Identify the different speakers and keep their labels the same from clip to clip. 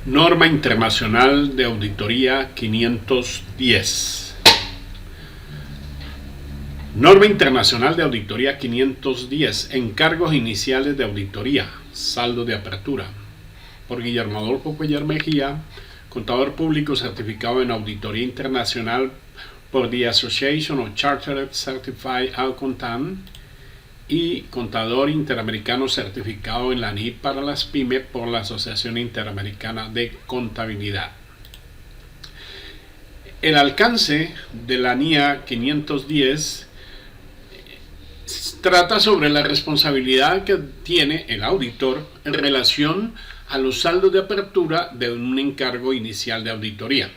Speaker 1: Norma Internacional de Auditoría 510. Norma Internacional de Auditoría 510. Encargos iniciales de auditoría. Saldo de apertura. Por Guillermo Adolfo Cuellar Mejía, contador público certificado en Auditoría Internacional por the Association of Chartered Certified Accountants y contador interamericano certificado en la NIE para las pymes por la Asociación Interamericana de Contabilidad. El alcance de la NIA 510 trata sobre la responsabilidad que tiene el auditor en relación a los saldos de apertura de un encargo inicial de auditoría.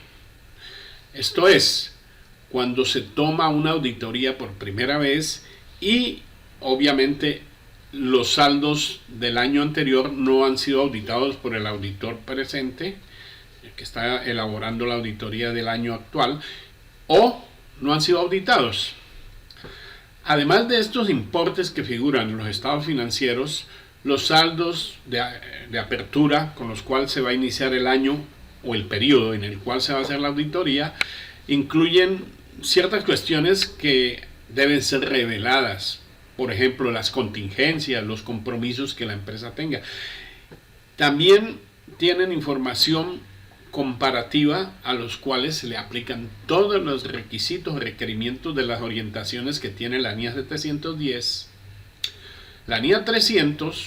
Speaker 1: Esto es, cuando se toma una auditoría por primera vez y obviamente los saldos del año anterior no han sido auditados por el auditor presente, que está elaborando la auditoría del año actual, o no han sido auditados. Además de estos importes que figuran en los estados financieros, los saldos de apertura con los cuales se va a iniciar el año o el periodo en el cual se va a hacer la auditoría incluyen ciertas cuestiones que deben ser reveladas. Por ejemplo, las contingencias, los compromisos que la empresa tenga. También tienen información comparativa a los cuales se le aplican todos los requisitos, requerimientos de las orientaciones que tiene la NIA 710. La NIA 300,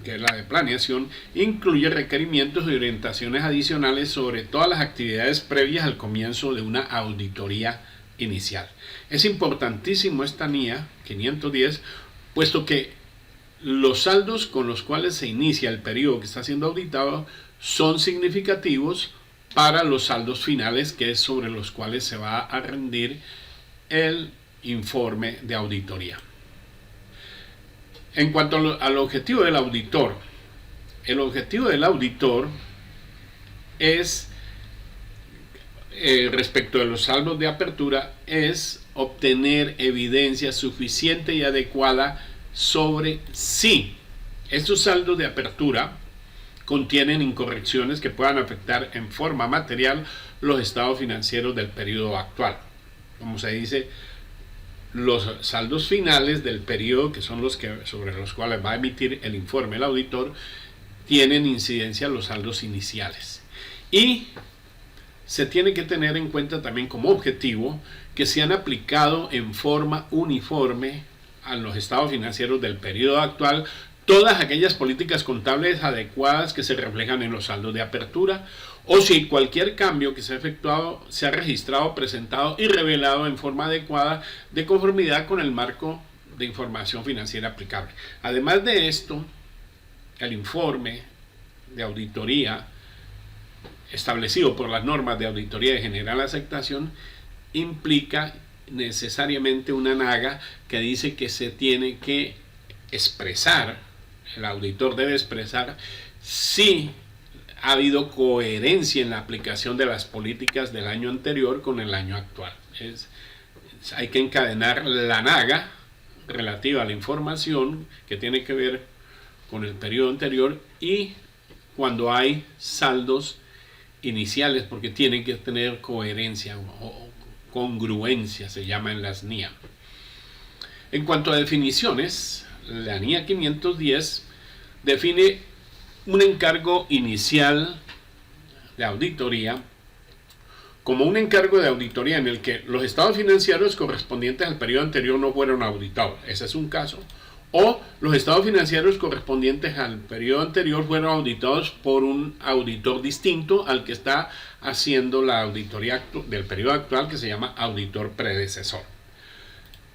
Speaker 1: que es la de planeación, incluye requerimientos y orientaciones adicionales sobre todas las actividades previas al comienzo de una auditoría inicial. Es importantísimo esta NIA 510, puesto que los saldos con los cuales se inicia el periodo que está siendo auditado son significativos para los saldos finales, que es sobre los cuales se va a rendir el informe de auditoría. En cuanto al objetivo del auditor, el objetivo del auditor es respecto de los saldos de apertura es obtener evidencia suficiente y adecuada sobre si estos saldos de apertura contienen incorrecciones que puedan afectar en forma material los estados financieros del periodo actual. Como se dice, los saldos finales del periodo, que son los que sobre los cuales va a emitir el informe el auditor, tienen incidencia los saldos iniciales. Y se tiene que tener en cuenta también como objetivo que se han aplicado en forma uniforme a los estados financieros del periodo actual todas aquellas políticas contables adecuadas que se reflejan en los saldos de apertura, o si cualquier cambio que se ha efectuado se ha registrado, presentado y revelado en forma adecuada de conformidad con el marco de información financiera aplicable. Además de esto, el informe de auditoría establecido por las normas de auditoría de general aceptación implica necesariamente una naga que dice que se tiene que expresar, el auditor debe expresar si ha habido coherencia en la aplicación de las políticas del año anterior con el año actual. Hay que encadenar la naga relativa a la información que tiene que ver con el periodo anterior y cuando hay saldos iniciales, porque tienen que tener coherencia o congruencia, se llama en las NIA. En cuanto a definiciones, la NIA 510 define un encargo inicial de auditoría como un encargo de auditoría en el que los estados financieros correspondientes al periodo anterior no fueron auditados. Ese es un caso. O los estados financieros correspondientes al periodo anterior fueron auditados por un auditor distinto al que está haciendo la auditoría del periodo actual, que se llama auditor predecesor.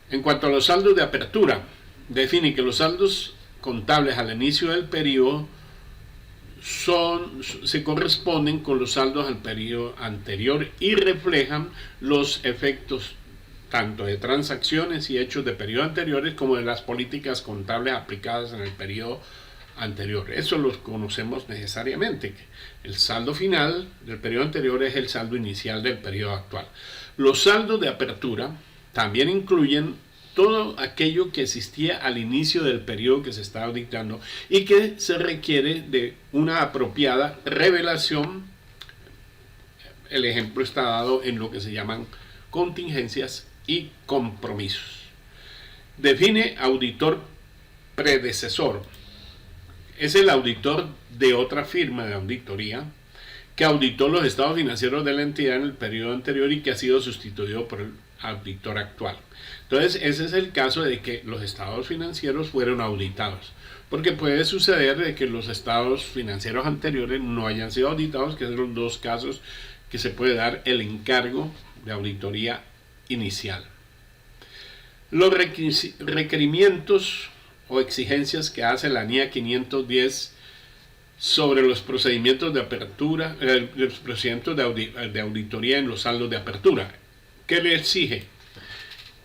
Speaker 1: En cuanto a los saldos de apertura, define que los saldos contables al inicio del periodo se corresponden con los saldos al periodo anterior y reflejan los efectos tanto de transacciones y hechos de periodo anteriores como de las políticas contables aplicadas en el periodo anterior. Eso lo conocemos necesariamente. El saldo final del periodo anterior es el saldo inicial del periodo actual. Los saldos de apertura también incluyen todo aquello que existía al inicio del periodo que se está auditando y que se requiere de una apropiada revelación. El ejemplo está dado en lo que se llaman contingencias y compromisos. Define auditor predecesor. Es el auditor de otra firma de auditoría que auditó los estados financieros de la entidad en el periodo anterior y que ha sido sustituido por el auditor actual. Entonces, ese es el caso de que los estados financieros fueron auditados, porque puede suceder de que los estados financieros anteriores no hayan sido auditados, que son los dos casos que se puede dar el encargo de auditoría inicial. Los requerimientos o exigencias que hace la NIA 510 sobre los procedimientos de apertura, los procedimientos de auditoría en los saldos de apertura. ¿Qué le exige?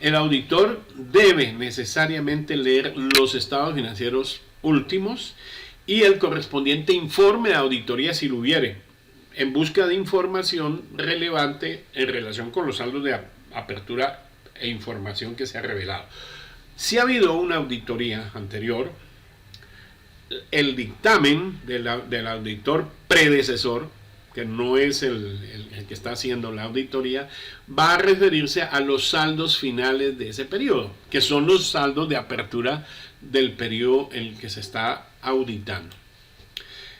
Speaker 1: El auditor debe necesariamente leer los estados financieros últimos y el correspondiente informe de auditoría si lo hubiere, en busca de información relevante en relación con los saldos de apertura e información que se ha revelado. Si ha habido una auditoría anterior, el dictamen del auditor predecesor, que no es el que está haciendo la auditoría, va a referirse a los saldos finales de ese periodo, que son los saldos de apertura del periodo en el que se está auditando.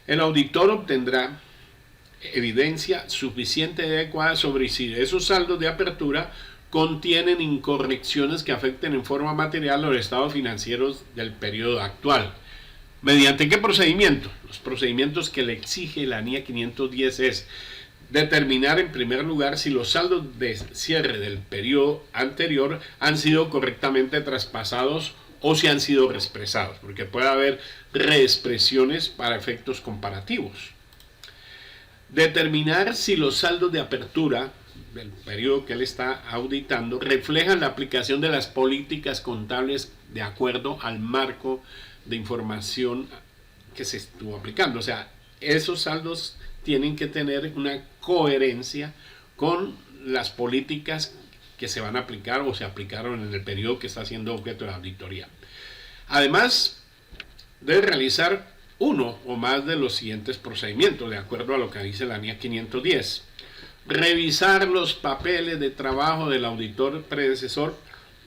Speaker 1: El auditor obtendrá evidencia suficiente y adecuada sobre si esos saldos de apertura contienen incorrecciones que afecten en forma material los estados financieros del periodo actual. ¿Mediante qué procedimiento? Los procedimientos que le exige la NIA 510 es determinar en primer lugar si los saldos de cierre del periodo anterior han sido correctamente traspasados o si han sido reexpresados, porque puede haber reexpresiones para efectos comparativos. Determinar si los saldos de apertura del periodo que él está auditando reflejan la aplicación de las políticas contables de acuerdo al marco de información que se estuvo aplicando. O sea, esos saldos tienen que tener una coherencia con las políticas que se van a aplicar o se aplicaron en el periodo que está siendo objeto de auditoría. Además, debe realizar uno o más de los siguientes procedimientos, de acuerdo a lo que dice la NIA 510. Revisar los papeles de trabajo del auditor predecesor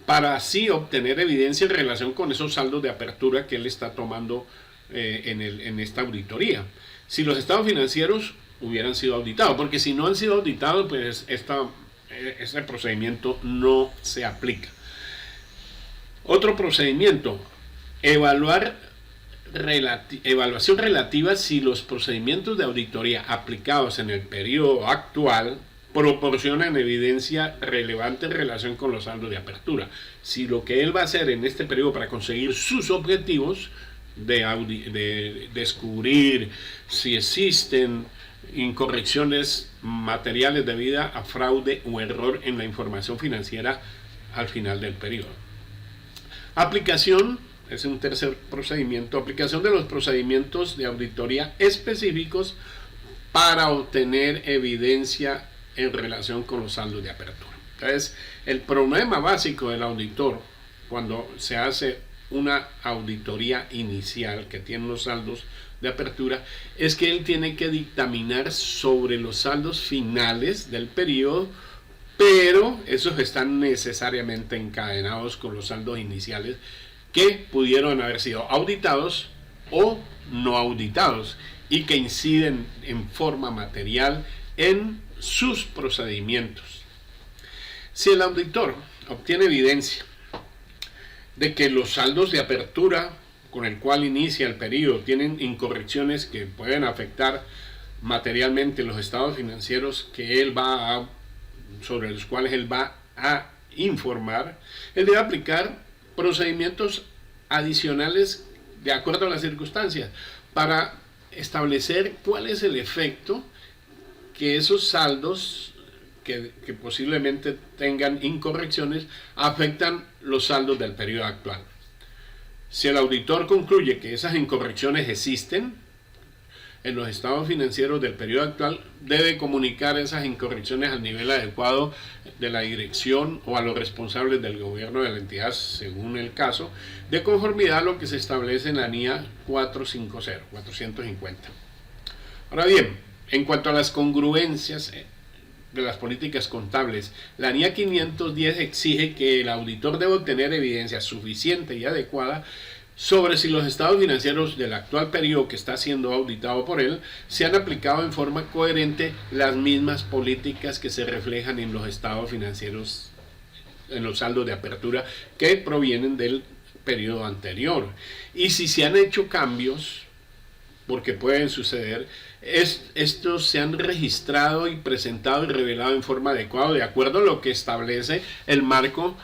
Speaker 1: para así obtener evidencia en relación con esos saldos de apertura que él está tomando en esta auditoría. Si los estados financieros hubieran sido auditados, porque si no han sido auditados, pues este procedimiento no se aplica. Otro procedimiento, evaluación relativa si los procedimientos de auditoría aplicados en el periodo actual proporcionan evidencia relevante en relación con los saldos de apertura. Si lo que él va a hacer en este periodo para conseguir sus objetivos de descubrir si existen incorrecciones materiales debidas a fraude o error en la información financiera al final del periodo. Aplicación, es un tercer procedimiento, aplicación de los procedimientos de auditoría específicos para obtener evidencia en relación con los saldos de apertura. Entonces, el problema básico del auditor cuando se hace una auditoría inicial que tiene los saldos de apertura es que él tiene que dictaminar sobre los saldos finales del periodo, pero esos están necesariamente encadenados con los saldos iniciales que pudieron haber sido auditados o no auditados y que inciden en forma material en sus procedimientos. Si el auditor obtiene evidencia de que los saldos de apertura con el cual inicia el periodo tienen incorrecciones que pueden afectar materialmente los estados financieros que sobre los cuales él va a informar, él debe aplicar procedimientos adicionales de acuerdo a las circunstancias para establecer cuál es el efecto que esos saldos que posiblemente tengan incorrecciones afectan los saldos del periodo actual. Si el auditor concluye que esas incorrecciones existen, en los estados financieros del periodo actual, debe comunicar esas incorrecciones al nivel adecuado de la dirección o a los responsables del gobierno de la entidad, según el caso, de conformidad a lo que se establece en la NIA 450. Ahora bien, en cuanto a las congruencias de las políticas contables, la NIA 510 exige que el auditor debe obtener evidencia suficiente y adecuada sobre si los estados financieros del actual periodo que está siendo auditado por él se han aplicado en forma coherente las mismas políticas que se reflejan en los estados financieros, en los saldos de apertura que provienen del periodo anterior. Y si se han hecho cambios, porque pueden suceder, estos se han registrado y presentado y revelado en forma adecuada de acuerdo a lo que establece el marco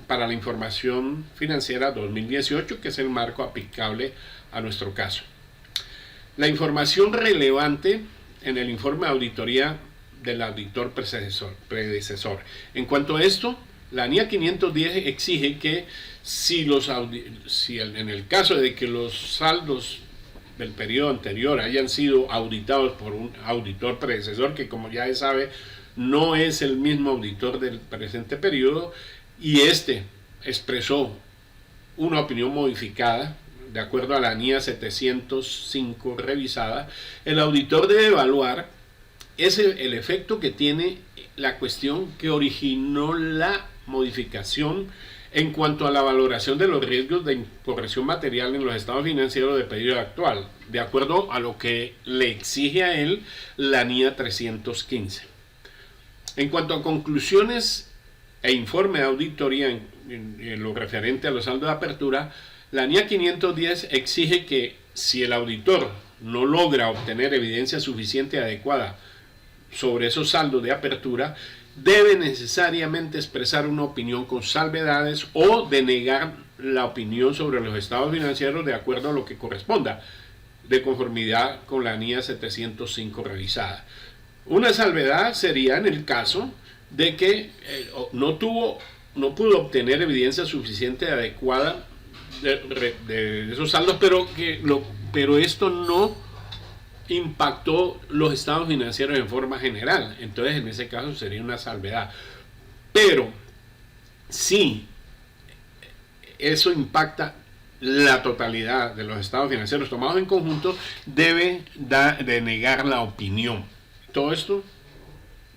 Speaker 1: para la información financiera 2018, que es el marco aplicable a nuestro caso. La información relevante en el informe de auditoría del auditor predecesor. En cuanto a esto, la NIA 510 exige que si en el caso de que los saldos del periodo anterior hayan sido auditados por un auditor predecesor, que como ya se sabe no es el mismo auditor del presente periodo, y este expresó una opinión modificada de acuerdo a la NIA 705 revisada, el auditor debe evaluar el efecto que tiene la cuestión que originó la modificación en cuanto a la valoración de los riesgos de incorrección material en los estados financieros del periodo actual, de acuerdo a lo que le exige a él la NIA 315. En cuanto a conclusiones e informe de auditoría en lo referente a los saldos de apertura, la NIA 510 exige que si el auditor no logra obtener evidencia suficiente y adecuada sobre esos saldos de apertura, debe necesariamente expresar una opinión con salvedades o denegar la opinión sobre los estados financieros de acuerdo a lo que corresponda, de conformidad con la NIA 705 revisada. Una salvedad sería en el caso de que no pudo obtener evidencia suficiente y adecuada de esos saldos, pero esto no impactó los estados financieros en forma general. Entonces en ese caso sería una salvedad. Pero si eso impacta la totalidad de los estados financieros tomados en conjunto, debe denegar la opinión. Todo esto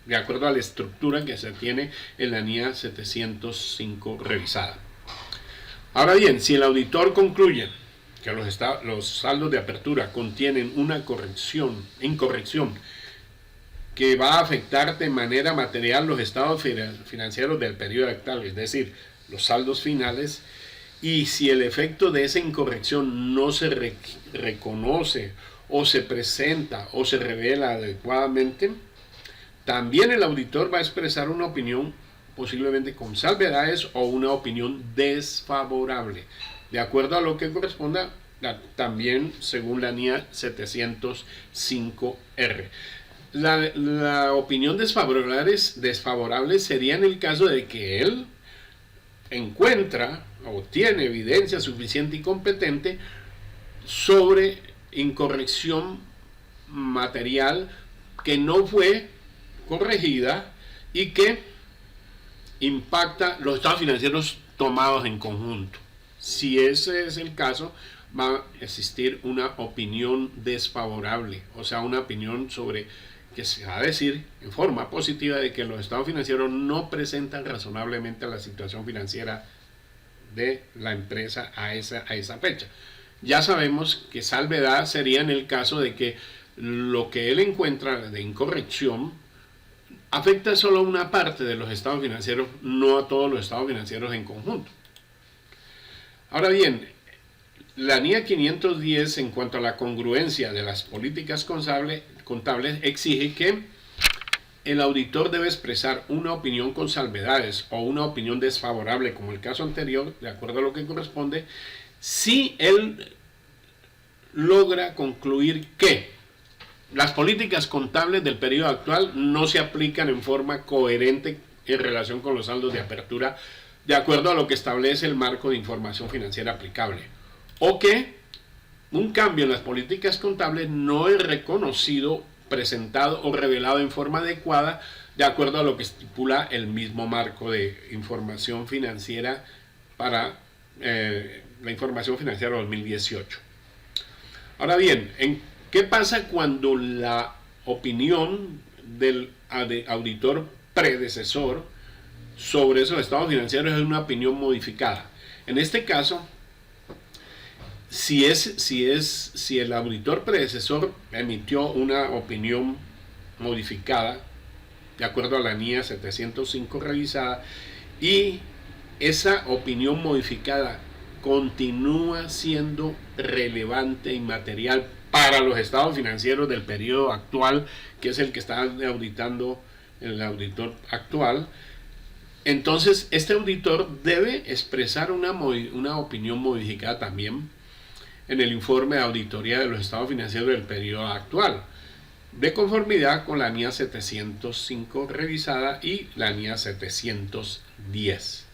Speaker 1: de acuerdo a la estructura que se tiene en la NIA 705 revisada. Ahora bien, si el auditor concluye que los saldos de apertura contienen una incorrección que va a afectar de manera material los estados financieros del periodo actual, es decir, los saldos finales, y si el efecto de esa incorrección no se reconoce o se presenta o se revela adecuadamente, también el auditor va a expresar una opinión posiblemente con salvedades o una opinión desfavorable, de acuerdo a lo que corresponda también según la NIA 705R. La opinión desfavorable sería en el caso de que él encuentra o tiene evidencia suficiente y competente sobre incorrección material que no fue corregida y que impacta los estados financieros tomados en conjunto. Si ese es el caso, va a existir una opinión desfavorable, o sea, una opinión sobre que se va a decir en forma positiva de que los estados financieros no presentan razonablemente la situación financiera de la empresa a esa fecha. Ya sabemos que salvedad sería en el caso de que lo que él encuentra de incorrección afecta solo a una parte de los estados financieros, no a todos los estados financieros en conjunto. Ahora bien, la NIA 510 en cuanto a la congruencia de las políticas contables exige que el auditor debe expresar una opinión con salvedades o una opinión desfavorable, como el caso anterior, de acuerdo a lo que corresponde, si él logra concluir que las políticas contables del periodo actual no se aplican en forma coherente en relación con los saldos de apertura, de acuerdo a lo que establece el marco de información financiera aplicable, o que un cambio en las políticas contables no es reconocido, presentado o revelado en forma adecuada de acuerdo a lo que estipula el mismo marco de información financiera para la información financiera 2018. Ahora bien, ¿qué pasa cuando la opinión del auditor predecesor sobre esos estados financieros es una opinión modificada? En este caso, si el auditor predecesor emitió una opinión modificada de acuerdo a la NIA 705 revisada y esa opinión modificada continúa siendo relevante y material para los estados financieros del periodo actual, que es el que está auditando el auditor actual, entonces este auditor debe expresar una opinión modificada también en el informe de auditoría de los estados financieros del periodo actual, de conformidad con la NIA 705 revisada y la NIA 710.